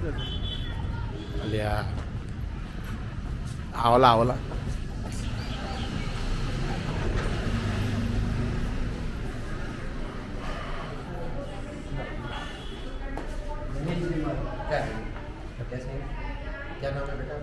अलिया आवला आवला क्या नाम है बेटा?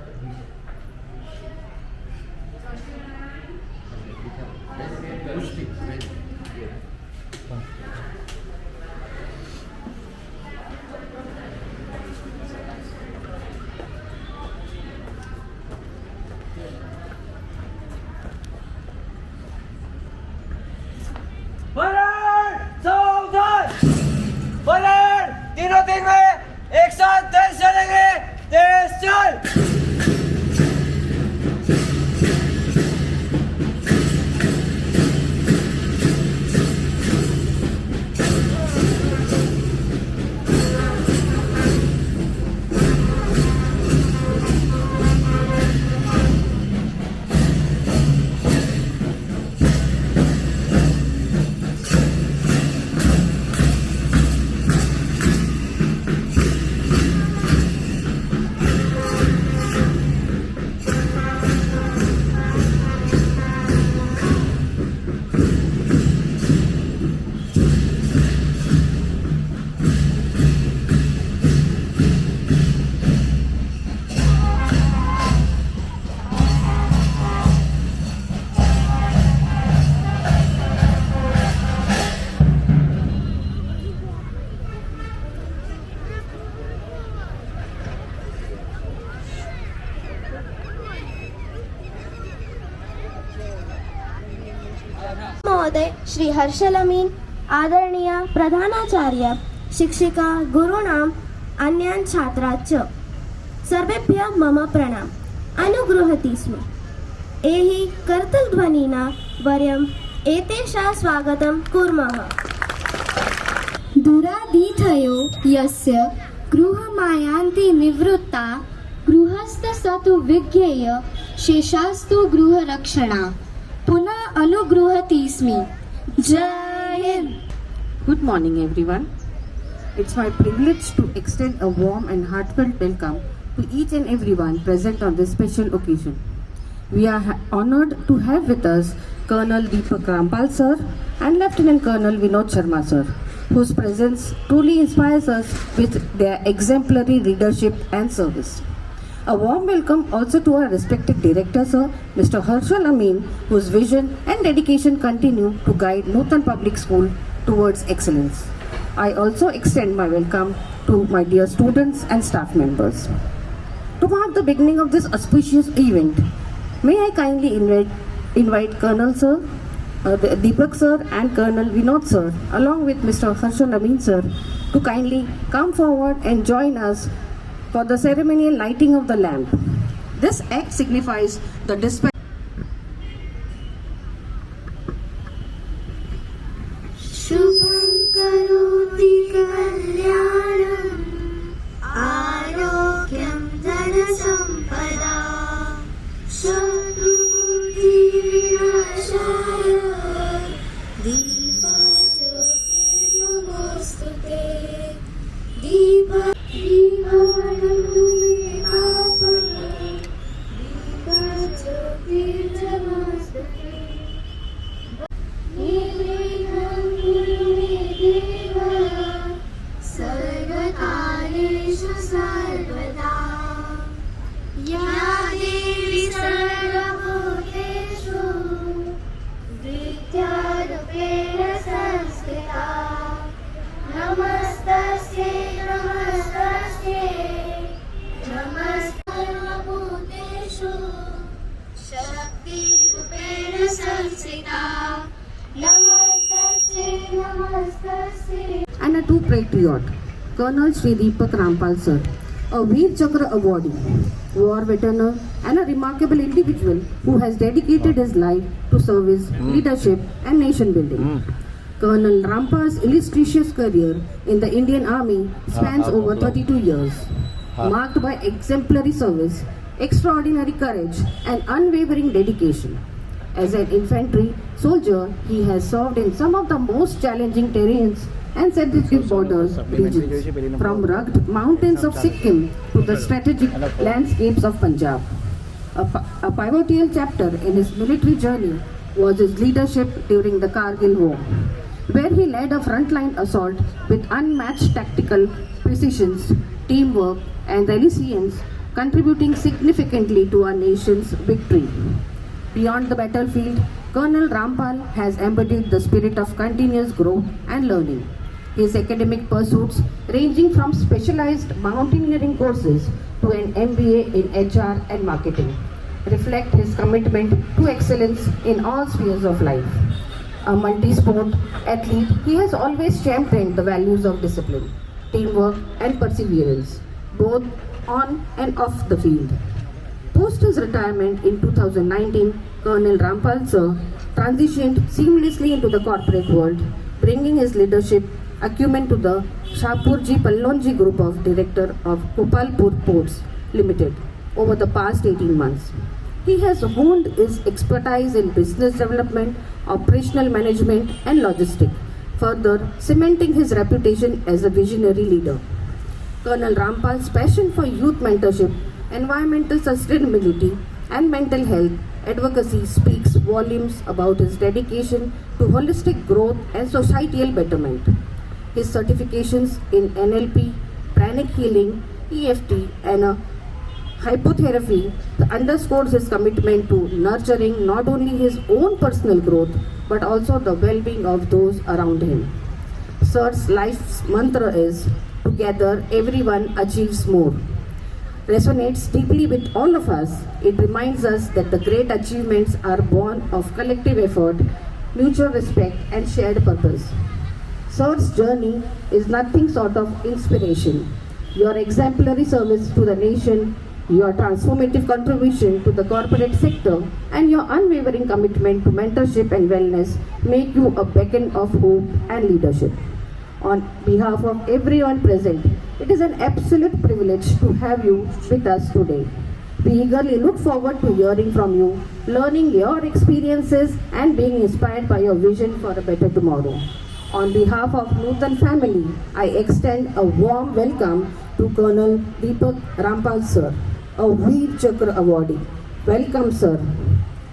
तीनों दिन में एक साथ देश चलेंगे। देश चल। महोदय श्री हर्षल अमीन, आदरणीय प्रधानाचार्य, शिक्षिका, गुरूणाम् अन्यान् छात्राश्च सर्वेभ्यः मम प्रणाम। अनुगृहति स्म। एहि कर्तलध्वनिना वयम् एतेषां स्वागतं कुर्मः। दुरादिथयो यस्य गृहमायान्ति निवृत्ता गृहस्थस्तु विज्ञेय शेषास्तु गृहरक्षणा पुनः अनुगृहति स्मि। जय Hind. Good morning everyone. It's my privilege to extend a warm and heartfelt welcome to each and everyone present on this special occasion. We are honored to have with us Colonel Deepak Rampal sir and Lieutenant Colonel Vinod Sharma sir, whose presence truly inspires us with their exemplary leadership and service. A warm welcome also to our respected director sir, Mr. Harshal Amin, whose vision and dedication continue to guide Nutan Public School towards excellence. I also extend my welcome to my dear students and staff members. To mark the beginning of this auspicious event, may I kindly invite Colonel sir, Deepak sir and Colonel Vinod sir along with Mr. Harshal Amin sir to kindly come forward and join us for the ceremonial lighting of the lamp. This act signifies the dispatch. शुभं करोति कल्याणं आरोग्यं धनसम्पदा शत्रुबुद्धिविनाशाय दीपज्योते नमोस्तुते। सर्वकालेषु सर्वदा या देवी सर्वभूतेषु विद्यारूपेण संस्थिता नमस्तस्यै नमस्तस्यै सर्वभूतेषु शक्तिरूपेण संस्थिता नमस्तस्यै नमस्तस्यै। And a true patriot, Colonel Shri Deepak Rampal sir, a Veer Chakra awardee, war veteran and a remarkable individual who has dedicated his life to service, leadership and nation building. Colonel Rampal's illustrious career in the Indian Army spans over 32 years, marked by exemplary service, extraordinary courage and unwavering dedication. As an infantry soldier, he has served in some of the most challenging terrains and sensitive borders regions, from rugged mountains of Sikkim to the strategic landscapes of Punjab. A pivotal chapter in his military journey was his leadership during the Kargil War, where he led a frontline assault with unmatched tactical precision, teamwork, and resilience, contributing significantly to our nation's victory. Beyond the battlefield, Colonel Rampal has embodied the spirit of continuous growth and learning. His academic pursuits, ranging from specialized mountaineering courses to an MBA in HR and marketing, reflect his commitment to excellence in all spheres of life. A multi-sport athlete, he has always championed the values of discipline, teamwork, and perseverance, both on and off the field. Post his retirement in 2019, Colonel Rampal Sir transitioned seamlessly into the corporate world, bringing his leadership acumen to the Shapurji Pallonji Group of Director of Gopalpur Ports Limited over the past 18 months. He has honed his expertise in business development, operational management, and logistics, further cementing his reputation as a visionary leader. Colonel Rampal's passion for youth mentorship, environmental sustainability, and mental health advocacy speaks volumes about his dedication to holistic growth and societal betterment. His certifications in NLP, pranic healing, EFT, and hypotherapy underscores his commitment to nurturing not only his own personal growth but also the well-being of those around him. Sir's life's mantra is, "Together everyone achieves more." Resonates deeply with all of us. It reminds us that the great achievements are born of collective effort, mutual respect, and shared purpose. Sir's journey is nothing short of inspiration. Your exemplary service to the nation, your transformative contribution to the corporate sector, and your unwavering commitment to mentorship and wellness make you a beacon of hope and leadership. On behalf of everyone present, it is an absolute privilege to have you with us today. We eagerly look forward to hearing from you, learning your experiences, and being inspired by your vision for a better tomorrow. On behalf of Nutan family, I extend a warm welcome to Colonel Deepak Rampal Sir, a Veer Chakra awardee. Welcome, sir.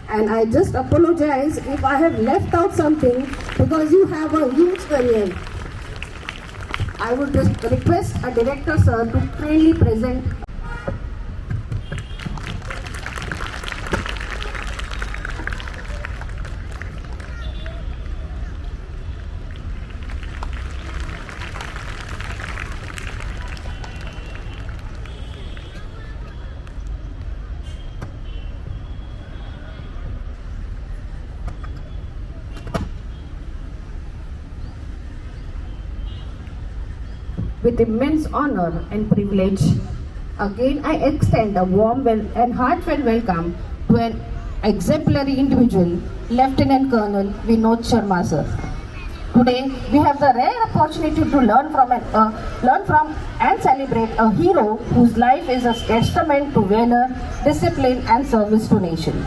And I just apologize if I have left out something because you have a huge career. I would just request a director, sir, to kindly present. With immense honor and privilege, again I extend a warm and heartfelt welcome to an exemplary individual, Lieutenant Colonel Vinod Sharma sir. Today we have the rare opportunity to learn from and celebrate a hero whose life is a testament to valor, discipline, and service to nation.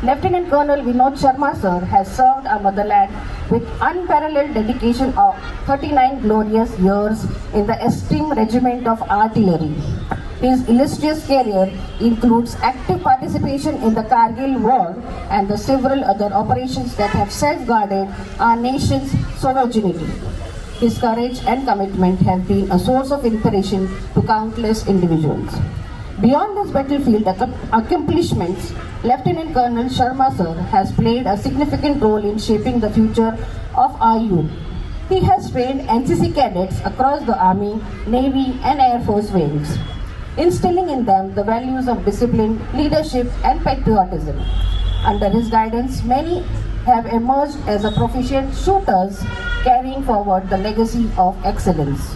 Lieutenant Colonel Vinod Sharma sir has served our motherland with unparalleled dedication of 39 glorious years in the esteemed regiment of artillery. His illustrious career includes active participation in the Kargil War and the several other operations that have safeguarded our nation's sovereignty. His courage and commitment have been a source of inspiration to countless individuals. Beyond his battlefield accomplishments, Lieutenant Colonel Sharma sir has played a significant role in shaping the future of our youth. He has trained NCC cadets across the Army, Navy, and Air Force wings, instilling in them the values of discipline, leadership, and patriotism. Under his guidance, many have emerged as a proficient shooters, carrying forward the legacy of excellence.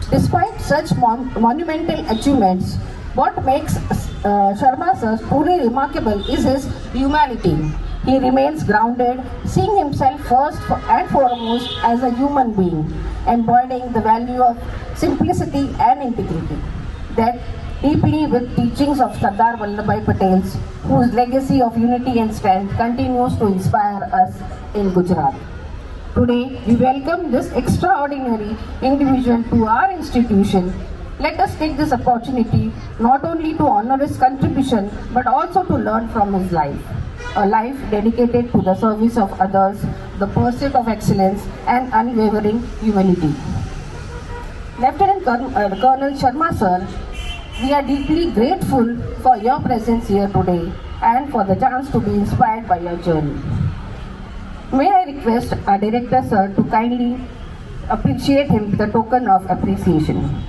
Despite such monumental achievements, what makes Sharma sir truly remarkable is his humanity. He remains grounded, seeing himself first and foremost as a human being, embodying the value of simplicity and integrity. That deeply with teachings of Sardar Vallabhbhai Patel, whose legacy of unity and strength continues to inspire us in Gujarat. Today, we welcome this extraordinary individual to our institution. Let us take this opportunity not only to honor his contribution but also to learn from his life. A life dedicated to the service of others, the pursuit of excellence, and unwavering humility. Lieutenant Colonel Sharma sir, we are deeply grateful for your presence here today and for the chance to be inspired by your journey. May I request our director sir to kindly appreciate him with a token of appreciation.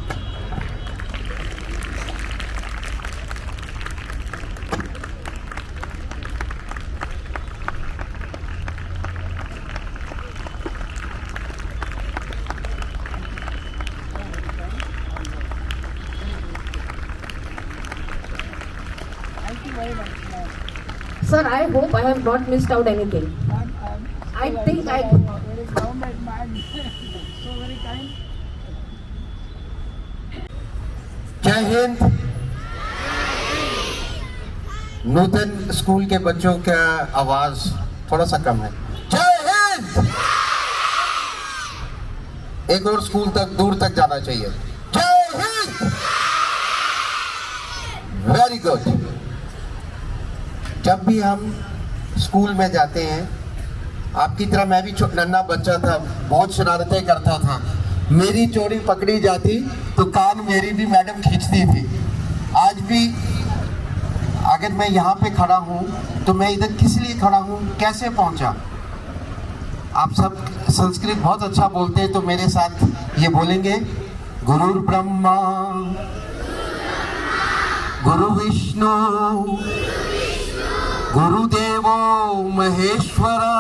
Sir, I hope I have not missed out anything. I think I... Very grounded man. So very kind. जय हिंद। नूतन school के बच्चों का आवाज थोड़ा सा कम है। जय हिंद। एक और स्कूल तक दूर तक जाना चाहिए। जय हिंद। Very good. जब भी हम स्कूल में जाते हैं, आपकी तरह मैं भी नन्हा बच्चा था, बहुत शरारतें करता था। मेरी चोरी पकड़ी जाती तो कान मेरी भी मैडम खींचती थी। आज भी अगर मैं यहाँ पे खड़ा हूँ तो मैं इधर किस लिए खड़ा हूँ, कैसे पहुँचा? आप सब संस्कृत बहुत अच्छा बोलते हैं तो मेरे साथ ये बोलेंगे, गुरुर् ब्रह्मा गुरु विष्णु गुरुदेवो महेश्वरा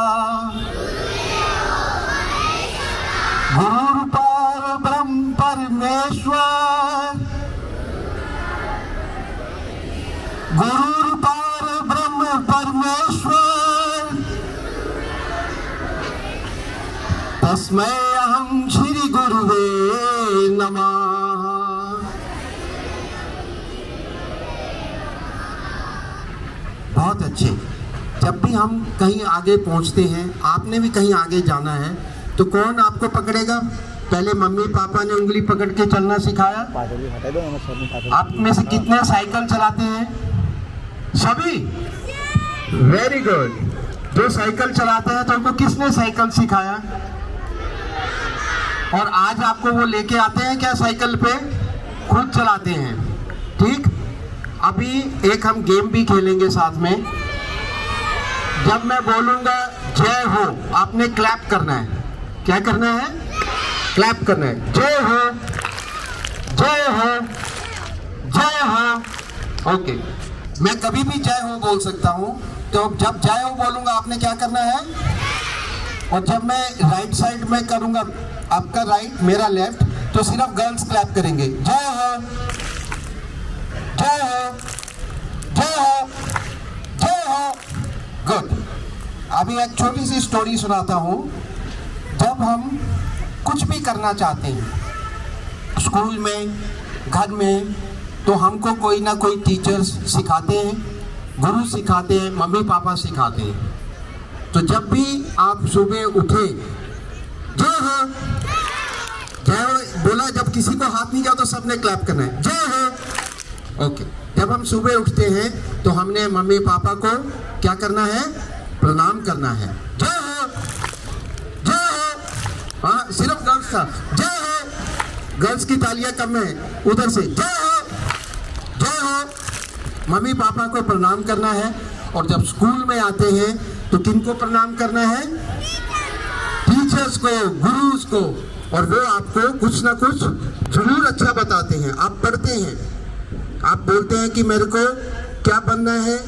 गुरुर् परब्रह्म परमेश्वर गुरुर् परब्रह्म परमेश्वर तस्मै अहं श्री गुरुवे नमः। बहुत अच्छे। जब भी हम कहीं आगे पहुंचते हैं, आपने भी कहीं आगे जाना है तो कौन आपको पकड़ेगा? पहले मम्मी पापा ने उंगली पकड़ के चलना सिखाया। आप में से कितने साइकिल चलाते हैं? सभी? Very good. जो साइकिल चलाते हैं तो उनको किसने साइकिल सिखाया? और आज आपको वो लेके आते हैं क्या साइकिल पे? खुद चलाते हैं। ठीक, अभी एक हम गेम भी खेलेंगे साथ में। जब मैं बोलूंगा जय हो, आपने क्लैप करना है। क्या करना है? क्लैप करना है। जय हो, जय हो, जय हो। ओके, मैं कभी भी जय हो बोल सकता हूं, तो जब जय हो बोलूंगा आपने क्या करना है? और जब मैं राइट साइड में करूंगा, आपका राइट मेरा लेफ्ट, तो सिर्फ गर्ल्स क्लैप करेंगे। जय हो, जय हो, जय हो, जय हो। गुड। अभी एक छोटी सी स्टोरी सुनाता हूँ। जब हम कुछ भी करना चाहते हैं, स्कूल में, घर में, तो हमको कोई ना कोई टीचर्स सिखाते हैं, गुरु सिखाते हैं, मम्मी पापा सिखाते हैं। तो जब भी आप सुबह उठे, जय हो, जय हो बोला, जब किसी को हाथ नहीं किया तो सबने क्लैप करना है। जय हो। ओके, जब हम सुबह उठते हैं तो हमने मम्मी पापा को क्या करना है? प्रणाम करना है। जय हो, जय हो। हाँ, सिर्फ गर्ल्स था। जय हो। गर्ल्स की तालियां कम है, उधर से जय हो, जय हो। मम्मी पापा को प्रणाम करना है। और जब स्कूल में आते हैं तो किनको प्रणाम करना है? टीचर्स को, गुरुज को। और वो आपको कुछ ना कुछ जरूर अच्छा बताते हैं। आप पढ़ते हैं, आप बोलते हैं कि मेरे को क्या बनना है,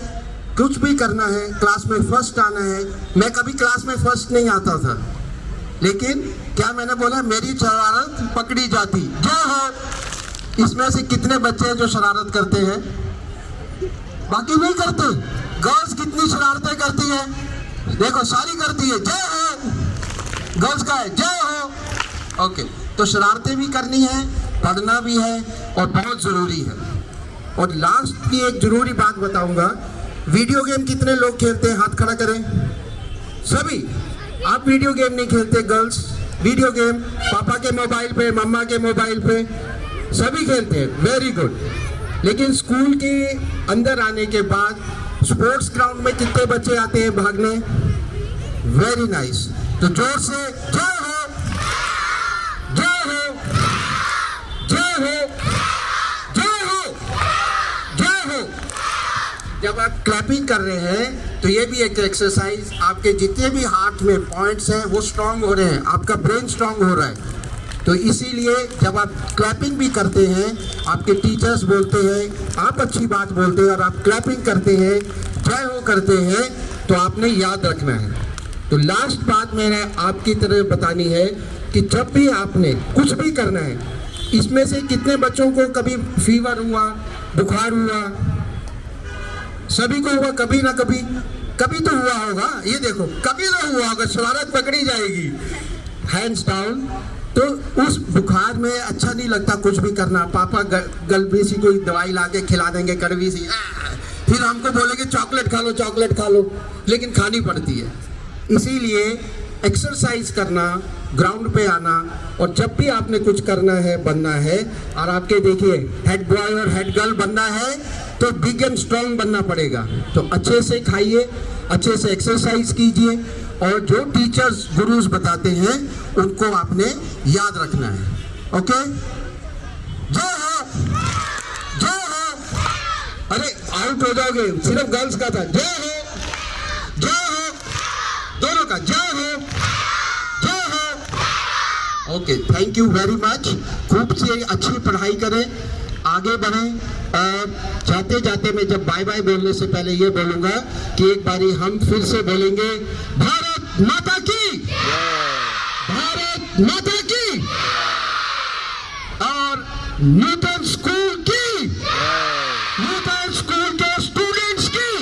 कुछ भी करना है, क्लास में फर्स्ट आना है। मैं कभी क्लास में फर्स्ट नहीं आता था, लेकिन क्या मैंने बोला? मेरी शरारत पकड़ी जाती। जय हो। इसमें से कितने बच्चे हैं जो शरारत करते हैं? बाकी नहीं करते। गर्ल्स कितनी शरारतें करती है? देखो, सारी करती है। जय हो। गर्ल्स का है जय हो। ओके, तो शरारतें भी करनी है, पढ़ना भी है, और बहुत जरूरी है। और लास्ट की एक जरूरी बात बताऊंगा। वीडियो गेम कितने लोग खेलते हैं? हाथ खड़ा करें। सभी? आप वीडियो गेम नहीं खेलते गर्ल्स? वीडियो गेम पापा के मोबाइल पे, मम्मा के मोबाइल पे सभी खेलते हैं, वेरी गुड। लेकिन स्कूल के अंदर आने के बाद स्पोर्ट्स ग्राउंड में कितने बच्चे आते हैं भागने? Very nice. तो जोर से जय हो, जय हो, जय हो, जय हो, जय हो। जब आप क्लैपिंग कर रहे हैं तो ये भी एक एक्सरसाइज, आपके जितने भी हाथ में पॉइंट्स हैं वो स्ट्रांग हो रहे हैं, आपका ब्रेन स्ट्रांग हो रहा है। तो इसीलिए जब आप क्लैपिंग भी करते हैं, आपके टीचर्स बोलते हैं, आप अच्छी बात बोलते हैं और आप क्लैपिंग करते हैं, जय हो करते हैं, तो आपने याद रखना है। तो लास्ट बात मैंने आपकी तरफ बतानी है कि जब भी आपने कुछ भी करना है, इसमें से कितने बच्चों को कभी फीवर हुआ, बुखार हुआ? सभी को हुआ, कभी ना कभी, कभी तो हुआ होगा। ये देखो, कभी तो हुआ होगा, शरारत पकड़ी जाएगी। Hands down. तो उस बुखार में अच्छा नहीं लगता कुछ भी करना। पापा गलबी सी कोई दवाई ला के खिला देंगे, कड़वी सी, फिर हमको बोलेंगे चॉकलेट खा लो, चॉकलेट खा लो, लेकिन खानी पड़ती है। इसीलिए एक्सरसाइज करना, ग्राउंड पे आना, और जब भी आपने कुछ करना है, बनना है, और आपके देखिए हेड बॉय और हेड गर्ल बनना है तो बिग एंड स्ट्रांग बनना पड़ेगा। तो अच्छे से खाइए, अच्छे से एक्सरसाइज कीजिए, और जो टीचर्स गुरुज बताते हैं उनको आपने याद रखना है। ओके, जय हो, जय हो। अरे आउट हो जाओगे, सिर्फ गर्ल्स का था। जय हो, जय हो, दोनों का जय हो, जय हो। Okay, thank you very much. खूब से अच्छी पढ़ाई करें, आगे बढ़ें। और जाते जाते मैं जब बाय बाय बोलने से पहले ये बोलूंगा कि एक बारी हम फिर से बोलेंगे, भारत माता की, भारत माता की, और नूतन स्कूल की, नूतन स्कूल के स्टूडेंट्स की,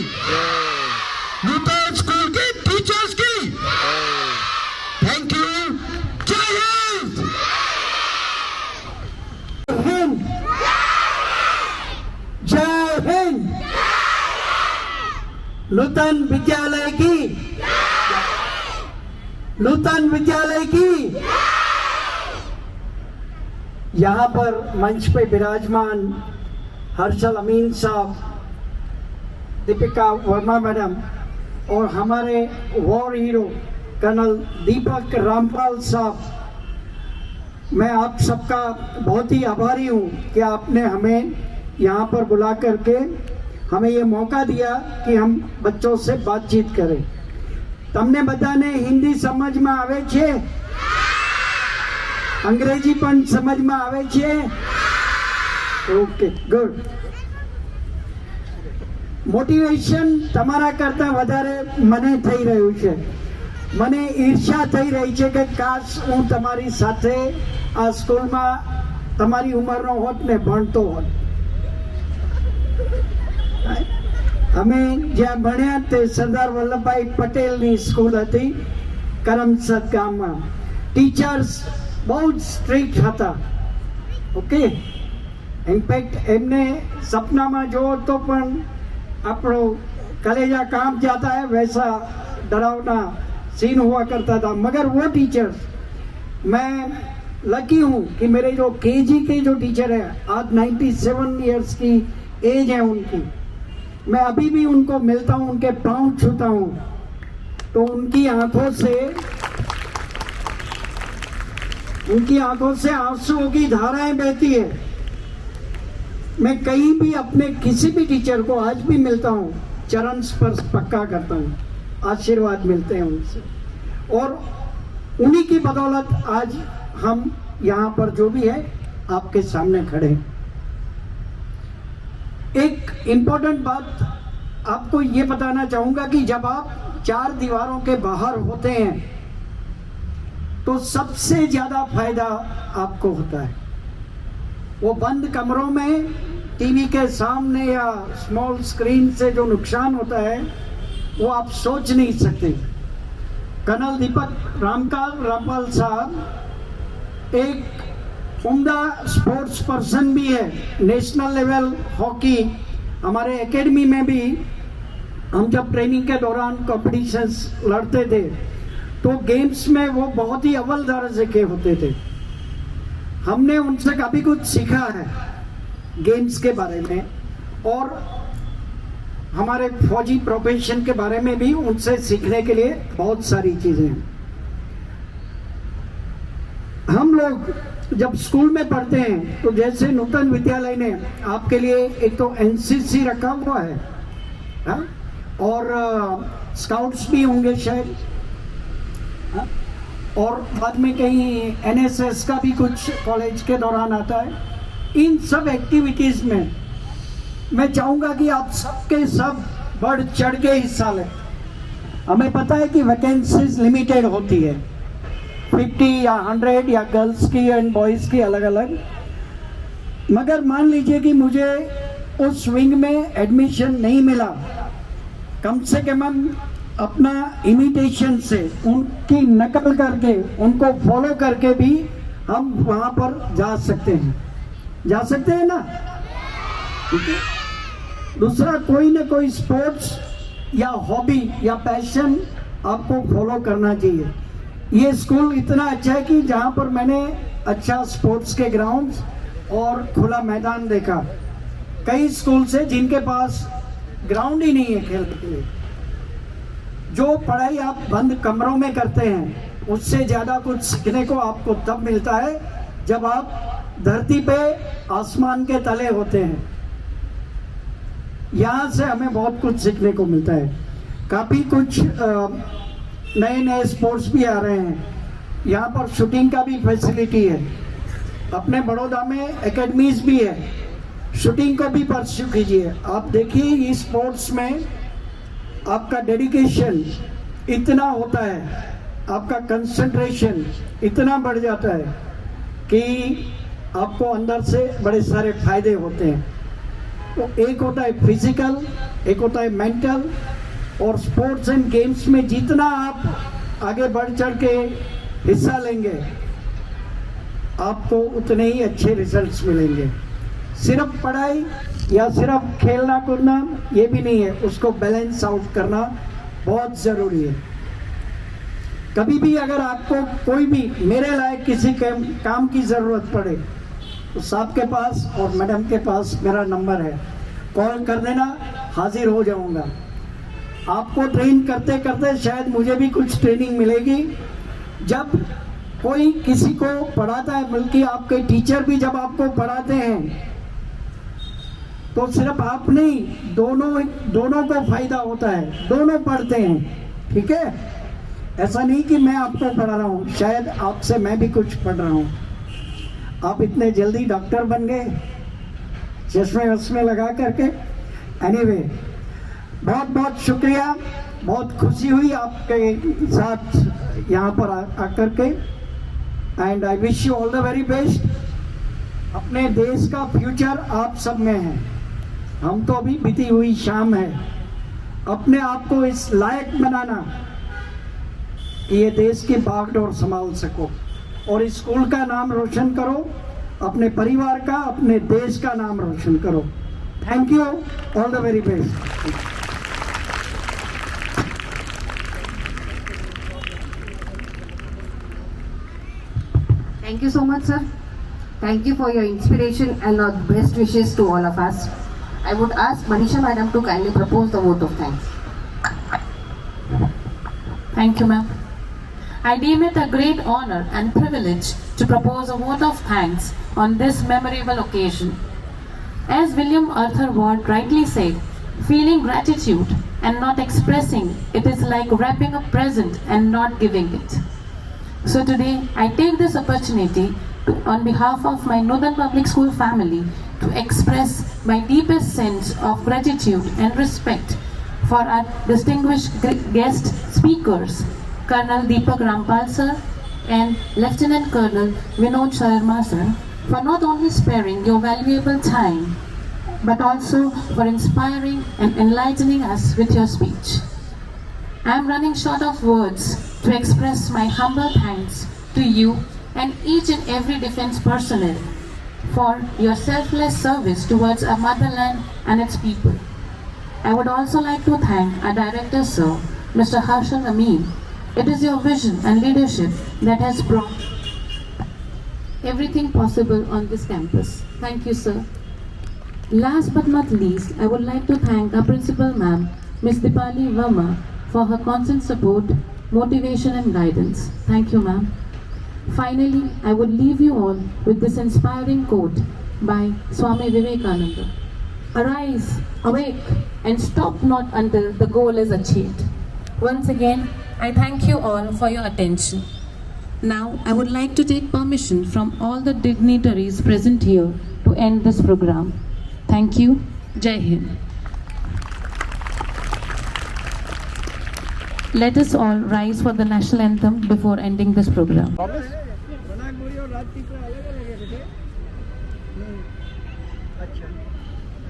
नूतन स्कूल के टीचर्स की। Thank you. जय हिंद, जय हिंद। नूतन विद्यालय की, नूतन विद्यालय की। यहाँ पर मंच पे विराजमान हर्षल अमीन साहब, दीपिका वर्मा मैडम, और हमारे वॉर हीरो कर्नल दीपक रामपाल साहब, मैं आप सबका बहुत ही आभारी हूँ कि आपने हमें यहाँ पर बुला करके हमें ये मौका दिया कि हम बच्चों से बातचीत करें। તમને બધાને હિન્દી સમજમાં આવે છે? અંગ્રેજી પણ સમજમાં આવે છે? Okay, good. મોટિવેશન તમારા કરતા વધારે મને થઈ રહ્યું છે. મને ઈર્ષ્યા થઈ રહી છે કે કાશ હું તમારી સાથે આ સ્કૂલમાં તમારી ઉંમરનો હોત ને ભણતો હોત. અમે જ્યાં ભણ્યા તે સરદાર વલ્લભભાઈ પટેલની સ્કૂલ હતી કરમસદ ગામમાં. ટીચર્સ બહુ જ સ્ટ્રિક્ટ હતા. ઓકે, ઇનફેક્ટ એમને સપનામાં જોવો તો પણ આપણો કલેજા કામ જાતા है, वैसा डरावना सीन हुआ करता था. मगर वो टीचर्स, मैं लकी हूँ कि मेरे जो केजी के जो टीचर है, आज 97 ईयर्स की एज है उनकी, मैं अभी भी उनको मिलता हूँ, उनके पाँव छूता हूँ तो उनकी आंखों से आंसुओं की धाराएं बहती है. मैं कहीं भी अपने किसी भी टीचर को आज भी मिलता हूँ, चरण स्पर्श पक्का करता हूँ, आशीर्वाद मिलते हैं उनसे, और उन्हीं की बदौलत आज हम यहाँ पर जो भी है आपके सामने खड़े हैं. एक इम्पोर्टेंट बात आपको ये बताना चाहूँगा कि जब आप चार दीवारों के बाहर होते हैं तो सबसे ज़्यादा फायदा आपको होता है. वो बंद कमरों में टीवी के सामने या स्मॉल स्क्रीन से जो नुकसान होता है वो आप सोच नहीं सकते. कर्नल दीपक रामपाल साहब एक उम्दा स्पोर्ट्स पर्सन भी है. नेशनल लेवल हॉकी हमारे एकेडमी में भी हम जब ट्रेनिंग के दौरान कॉम्पिटिशन्स लड़ते थे तो गेम्स में वो बहुत ही अव्वल दर्जे के होते थे। हमने उनसे काफ़ी कुछ सीखा है गेम्स के बारे में, और हमारे फौजी प्रोफेशन के बारे में भी उनसे सीखने के लिए बहुत सारी चीज़ें हैं। हम लोग जब स्कूल में पढ़ते हैं तो जैसे नूतन विद्यालय ने आपके लिए एक तो एनसीसी रखा हुआ है, हा? और स्काउट्स भी होंगे शायद, हा? और बाद में कहीं एनएसएस का भी कुछ कॉलेज के दौरान आता है। इन सब एक्टिविटीज़ में मैं चाहूँगा कि आप सबके सब बढ़ चढ़ के हिस्सा लें। हमें पता है कि वैकेंसीज लिमिटेड होती है, 50 या 100 या गर्ल्स की एंड बॉयज़ की अलग अलग, मगर मान लीजिए कि मुझे उस विंग में एडमिशन नहीं मिला, कम से कम अपना इमिटेशन से उनकी नकल करके उनको फॉलो करके भी हम वहाँ पर जा सकते हैं ना, ठीक है। दूसरा, कोई ना कोई स्पोर्ट्स या हॉबी या पैशन आपको फॉलो करना चाहिए। ये स्कूल इतना अच्छा है कि जहाँ पर मैंने अच्छा स्पोर्ट्स के ग्राउंड्स और खुला मैदान देखा। कई स्कूल से जिनके पास ग्राउंड ही नहीं है खेलने के लिए, जो पढ़ाई आप बंद कमरों में करते हैं उससे ज़्यादा कुछ सीखने को आपको तब मिलता है जब आप धरती पे आसमान के तले होते हैं। यहाँ से हमें बहुत कुछ सीखने को मिलता है। काफ़ी कुछ नए नए स्पोर्ट्स भी आ रहे हैं। यहाँ पर शूटिंग का भी फैसिलिटी है। अपने बड़ौदा में एकेडमीज भी है, शूटिंग को भी परस्यू कीजिए। आप देखिए इस स्पोर्ट्स में आपका डेडिकेशन इतना होता है, आपका कंसंट्रेशन इतना बढ़ जाता है कि आपको अंदर से बड़े सारे फायदे होते हैं। तो एक होता है फिजिकल, एक होता है मेंटल, और स्पोर्ट्स एंड गेम्स में जितना आप आगे बढ़ चढ़ के हिस्सा लेंगे आपको उतने ही अच्छे रिजल्ट्स मिलेंगे। सिर्फ पढ़ाई या सिर्फ खेलना कूदना ये भी नहीं है, उसको बैलेंस आउट करना बहुत ज़रूरी है। कभी भी अगर आपको कोई भी मेरे लायक किसी काम की ज़रूरत पड़े तो साहब के पास और मैडम के पास मेरा नंबर है, कॉल कर देना, हाजिर हो जाऊंगा। आपको ट्रेन करते करते शायद मुझे भी कुछ ट्रेनिंग मिलेगी। जब कोई किसी को पढ़ाता है, बल्कि आपके टीचर भी जब आपको पढ़ाते हैं तो सिर्फ आप नहीं, दोनों को फायदा होता है, दोनों पढ़ते हैं, ठीक है। ऐसा नहीं कि मैं आपको पढ़ा रहा हूँ, शायद आपसे मैं भी कुछ पढ़ रहा हूँ। आप इतने जल्दी डॉक्टर बन गए चश्मे वश्मे लगा करके। एनीवे, बहुत बहुत शुक्रिया, बहुत खुशी हुई आपके साथ यहाँ पर आकर के, and I wish you all the very best. अपने देश का फ्यूचर आप सब में है। हम तो अभी बीती हुई शाम है। अपने आप को इस लायक बनाना कि ये देश की बागडोर संभाल सको, और इस स्कूल का नाम रोशन करो, अपने परिवार का, अपने देश का नाम रोशन करो। Thank you, all the very best. Thank you so much, sir. Thank you for your inspiration and our best wishes to all of us. I would ask Manisha Madam to kindly propose the vote of thanks. Thank you, ma'am. I deem it a great honor and privilege to propose a vote of thanks on this memorable occasion. As William Arthur Ward rightly said, feeling gratitude and not expressing it is like wrapping a present and not giving it. So today, I take this opportunity on behalf of my Northern Public School family to express my deepest sense of gratitude and respect for our distinguished guest speakers, Colonel Deepak Rampal sir and Lieutenant Colonel Vinod Sharma sir, for not only sparing your valuable time, but also for inspiring and enlightening us with your speech. I am running short of words to express my humble thanks to you and each and every defense personnel for your selfless service towards our motherland and its people. I would also like to thank our director sir, Mr. Harshal Amin, It is your vision and leadership that has brought everything possible on this campus. Thank you, sir. Last but not least, I would like to thank our principal ma'am, Ms. Dipali Verma, for her constant support, motivation and guidance. Thank you, ma'am. Finally, I would leave you all with this inspiring quote by Swami Vivekananda. Arise, awake, and stop not until the goal is achieved. Once again, I thank you all for your attention. Now, I would like to take permission from all the dignitaries present here to end this program. Thank you. Jai Hind. Let us all rise for the national anthem before ending this program.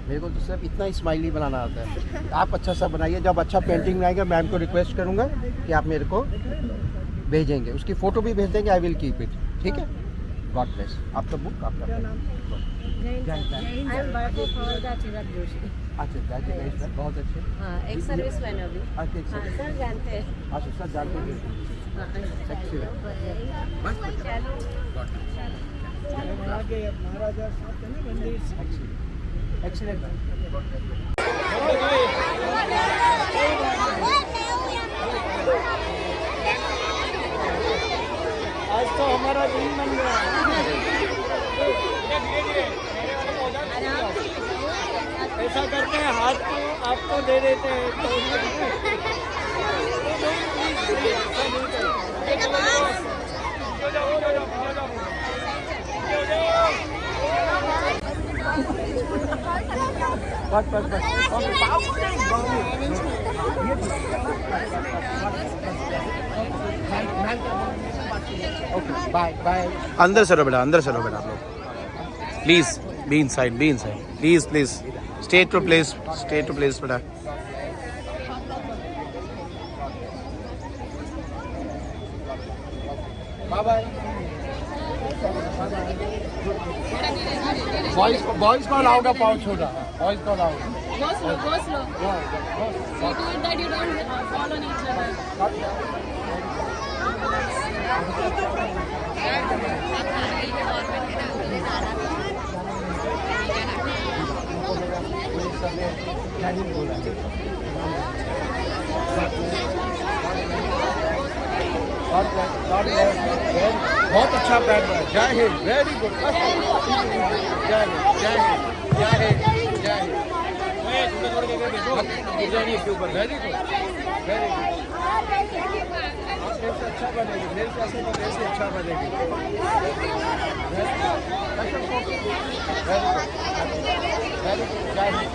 मेरे को तो सिर्फ इतना ही smiley बनाना आता है। आप अच्छा सा बनाइए। जब अच्छा पेंटिंग बनाएगा मैम को रिक्वेस्ट करूँगा कि आप मेरे को भेजेंगे, उसकी फ़ोटो भी भेज देंगे। I will keep it. ठीक है। God bless. आपका बुक आपका अच्छा बहुत अच्छे। हाँ, एक सर्विस मैन अभी। अच्छा सर जानते हैं। अच्छा सर जानते हैं। एक्सीलेंट। आज तो हमारा दिन बन गया। ऐसा करके हाथ को आपको दे देते हैं तो बाय बाय। अंदर चलो बेटा, अंदर चलो बेटा आप लोग। Please be inside, be inside. Please please stay to place, stay to place बेटा। Bye bye. बॉयज को अलाउड है, पाँव छोटा। बॉयज को allowed. Go slow, go slow. See to it that you don't fall on each other. बहुत अच्छा bat है। जय हिंद। Very good. जय हिंद, जय हिंद, जय हिंद, जय Hind. Very good, very good. आप देश से अच्छा बनेगी। देश से अच्छा बनेगी। Very good, very good. जय हिंद।